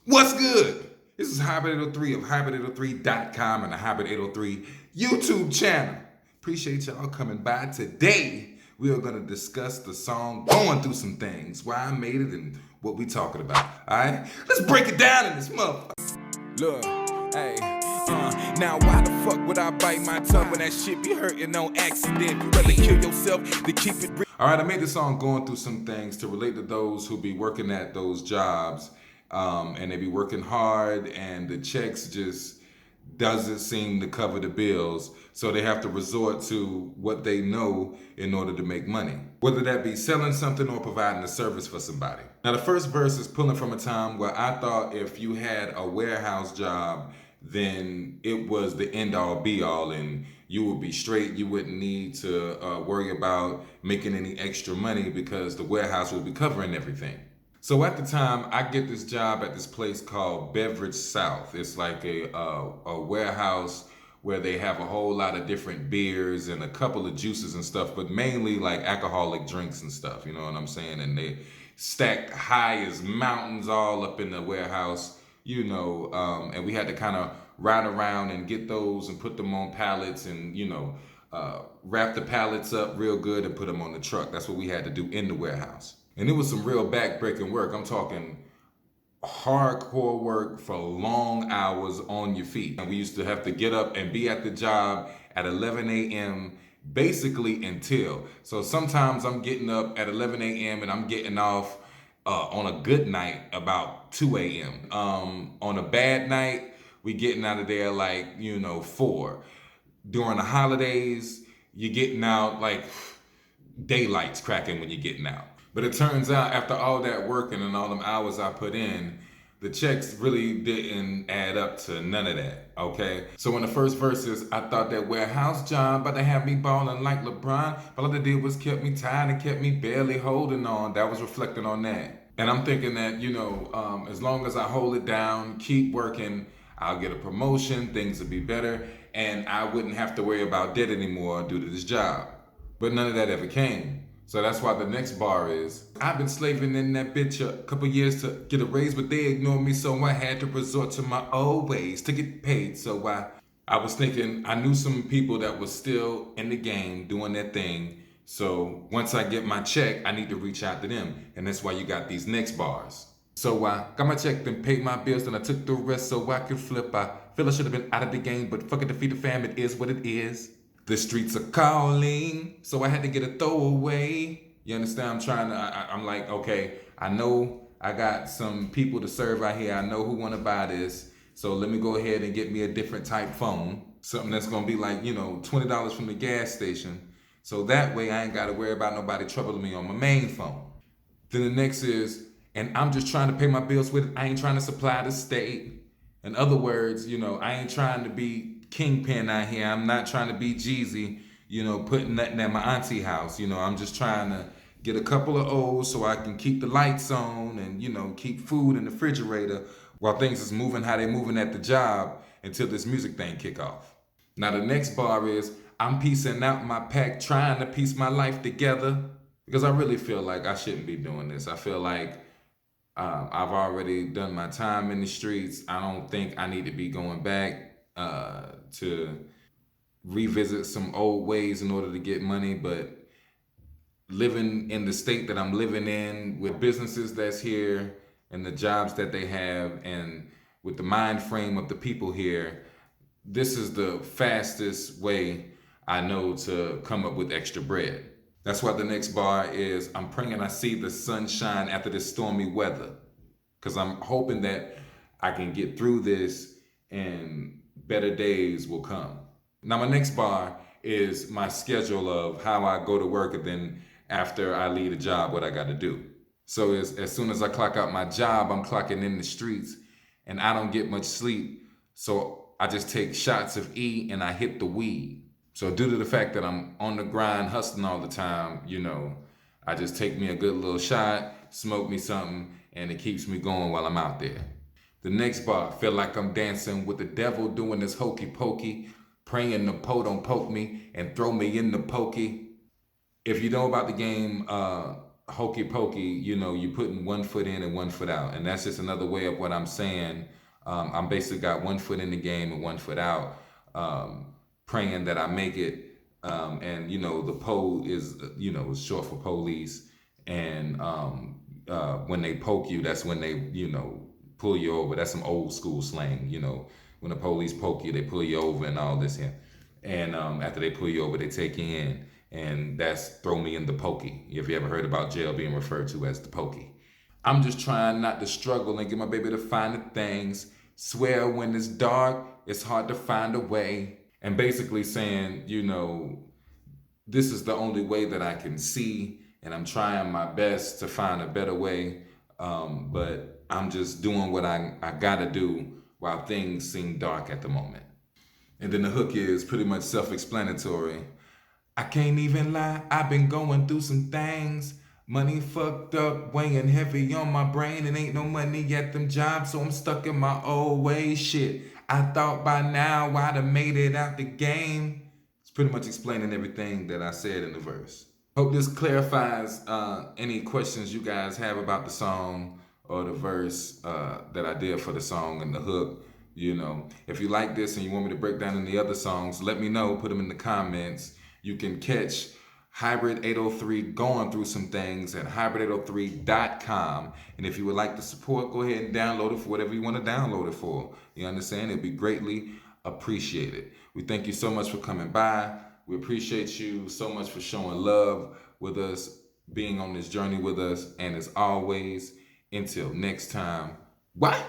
What's good? This is Hybrid803 of Hybrid803.com and the Hybrid803 YouTube channel. Appreciate y'all coming by. Today, we are going to discuss the song Going Through Some Things, why I made it and what we talking about. Alright? Let's break it down in this motherfucker. Look, hey, now why the fuck would I bite my tongue when that shit be hurting on accident? You rather kill yourself to keep it real. Alright, I made the song Going Through Some Things to relate to those who be working at those jobs and they be working hard and the checks just doesn't seem to cover the bills. So they have to resort to what they know in order to make money, whether that be selling something or providing a service for somebody. Now the first verse is pulling from a time where I thought if you had a warehouse job, then it was the end all be all and you would be straight. You wouldn't need to worry about making any extra money because the warehouse will be covering everything. So at the time, I get this job at this place called Beverage South. It's like a warehouse where they have a whole lot of different beers and a couple of juices and stuff, but mainly like alcoholic drinks and stuff, you know what I'm saying? And they stacked high as mountains all up in the warehouse, you know, and we had to kind of ride around and get those and put them on pallets and, you know, wrap the pallets up real good and put them on the truck. That's what we had to do in the warehouse. And it was some real back-breaking work. I'm talking hardcore work for long hours on your feet. And we used to have to get up and be at the job at 11 a.m. basically until. So sometimes I'm getting up at 11 a.m. and I'm getting off on a good night about 2 a.m. On a bad night, we getting out of there like, you know, 4. During the holidays, you're getting out like daylight's cracking when you're getting out. But it turns out after all that working and all them hours I put in, the checks really didn't add up to none of that, okay? So in the first verses, I thought that warehouse job about to have me balling like LeBron. All I did was kept me tired and kept me barely holding on. That was reflecting on that. And I'm thinking that, you know, as long as I hold it down, keep working, I'll get a promotion, things will be better, and I wouldn't have to worry about debt anymore due to this job. But none of that ever came. So that's why the next bar is, I've been slaving in that bitch a couple years to get a raise, but they ignored me, so I had to resort to my old ways to get paid. So I was thinking, I knew some people that was still in the game doing their thing. So once I get my check, I need to reach out to them. And that's why you got these next bars. So I got my check, then paid my bills, then I took the rest so I could flip. I feel I should have been out of the game, but fuck it, defeat the fam, it is what it is. The streets are calling, so I had to get a throwaway. You understand? I'm like, okay, I know I got some people to serve out here. I know who want to buy this. So let me go ahead and get me a different type phone. Something that's going to be like, you know, $20 from the gas station. So that way I ain't got to worry about nobody troubling me on my main phone. Then the next is, and I'm just trying to pay my bills with it. I ain't trying to supply the state. In other words, you know, I ain't trying to be kingpin out here. I'm not trying to be Jeezy, you know, putting nothing at my auntie house. You know, I'm just trying to get a couple of O's so I can keep the lights on and, you know, keep food in the refrigerator while things is moving how they moving at the job until this music thing kick off. Now the next bar is, I'm piecing out my pack, trying to piece my life together because I really feel like I shouldn't be doing this. I feel like I've already done my time in the streets. I don't think I need to be going back to revisit some old ways in order to get money, but living in the state that I'm living in with businesses that's here and the jobs that they have and with the mind frame of the people here, this is the fastest way I know to come up with extra bread. That's why the next bar is, I'm praying I see the sunshine after this stormy weather, because I'm hoping that I can get through this and better days will come. Now my next bar is my schedule of how I go to work and then after I leave the job, what I got to do. So as soon as I clock out my job, I'm clocking in the streets and I don't get much sleep. So I just take shots of E and I hit the weed. So due to the fact that I'm on the grind, hustling all the time, you know, I just take me a good little shot, smoke me something, and it keeps me going while I'm out there. The next bar, feel like I'm dancing with the devil doing this hokey pokey, praying the don't poke me and throw me in the pokey. If you know about the game hokey pokey, you know, you putting one foot in and one foot out. And that's just another way of what I'm saying. I'm basically got one foot in the game and one foot out, praying that I make it. And, you know, the pole is, you know, is short for police. And when they poke you, that's when they, you know, pull you over. That's some old school slang, you know. When the police poke you, they pull you over and all this here. And after they pull you over, they take you in, and that's throw me in the pokey. If you ever heard about jail being referred to as the pokey. I'm just trying not to struggle and get my baby to find the things. Swear when it's dark, it's hard to find a way. And basically saying, you know, this is the only way that I can see, and I'm trying my best to find a better way. But I'm just doing what I gotta do while things seem dark at the moment. And then the hook is pretty much self explanatory. I can't even lie, I've been going through some things. Money fucked up, weighing heavy on my brain, and ain't no money at them jobs, so I'm stuck in my old ways. Shit, I thought by now I'd have made it out the game. It's pretty much explaining everything that I said in the verse. Hope this clarifies any questions you guys have about the song or the verse that I did for the song and the hook. You know, if you like this and you want me to break down any other songs, let me know. Put them in the comments. You can catch Hybrid 803 going through some things at hybrid803.com. And if you would like to support, go ahead and download it for whatever you want to download it for. You understand? It'd be greatly appreciated. We thank you so much for coming by. We appreciate you so much for showing love with us, being on this journey with us. And as always, until next time, what?